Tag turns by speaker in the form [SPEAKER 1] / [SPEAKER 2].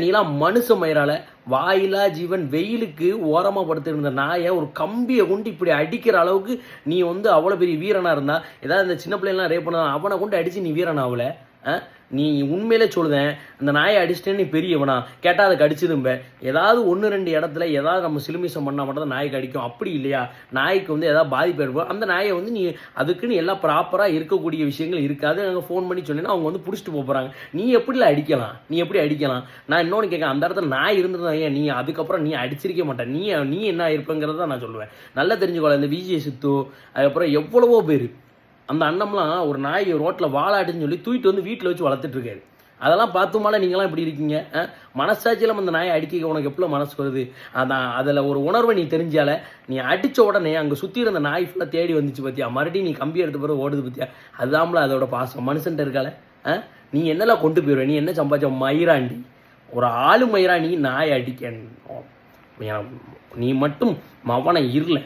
[SPEAKER 1] நீலாம் மனுஷ மயிரால வாயிலா ஜீவன் வெயிலுக்கு ஓரமாக படுத்திருந்த நாயை ஒரு கம்பியை கொண்டு இப்படி அடிக்கிற அளவுக்கு நீ வந்து அவ்வளோ பெரிய வீரனாக இருந்தா, ஏதாவது இந்த சின்ன பிள்ளைலாம் ரேப் பண்ண அவனை கொண்டு அடித்து நீ வீரனாகல. நீ உண்மையிலே சொல்லுதேன், அந்த நாயை அடிச்சிட்டேன்னு நீ பெரியவனா கேட்டால் அதை கடிச்சிரும்ப. ஏதாவது 1-2 இடத்துல ஏதாவது நம்ம சிலுமிசம் பண்ணால் மட்டும் தான் நாய்க்கு அடிக்கும். அப்படி இல்லையா, நாய்க்கு வந்து ஏதாவது பாதிப்பு ஏற்படும். அந்த நாயை வந்து நீ அதுக்குன்னு எல்லாம் ப்ராப்பராக இருக்கக்கூடிய விஷயங்கள் இருக்காது. நாங்கள் ஃபோன் பண்ணி சொன்னேன்னா அவங்க வந்து பிடிச்சிட்டு போகிறாங்க. நீ எப்படில அடிக்கலாம்? நீ எப்படி அடிக்கலாம்? நான் இன்னொன்று கேட்க, அந்த இடத்துல நாய் இருந்ததா ஏன் நீ அதுக்கப்புறம் நீ அடிச்சிருக்க மாட்டேன். நீ என்ன இருப்பேங்கிறத நான் சொல்லுவேன். நல்லா தெரிஞ்சுக்கோல. இந்த விஜய் சித்து, அதுக்கப்புறம் எவ்வளவோ பேர், அந்த அண்ணம்லாம் ஒரு நாய் ரோட்டில் வாழாட்டுன்னு சொல்லி தூக்கிட்டு வந்து வீட்டில் வச்சு வளர்த்துட்டு இருக்காரு. அதெல்லாம் பார்த்துமால நீங்களாம் இப்படி இருக்கீங்க? மனசாட்சியில் அந்த நாயை அடிக்க உனக்கு எப்போ மனசு வருது? அதான் அதில் ஒரு உணர்வை நீ தெரிஞ்சால நீ அடித்த உடனே அங்கே சுற்றி இருந்த நாய் ஃபுல்லாக தேடி வந்துச்சு பார்த்தியா, மறுபடியும் நீ கம்பி எடுத்த பிறகு ஓடுது பார்த்தியா, அதுதான்ல அதோட பாசம். மனுஷன்ட்ட இருக்கால நீ என்னெல்லாம் கொண்டு போயிடுவ? நீ என்ன சம்பாதிச்ச மயிராண்டி, ஒரு ஆளு மயிரா நீ நாயை அடிக்க? நீ மட்டும் மவனை இருல.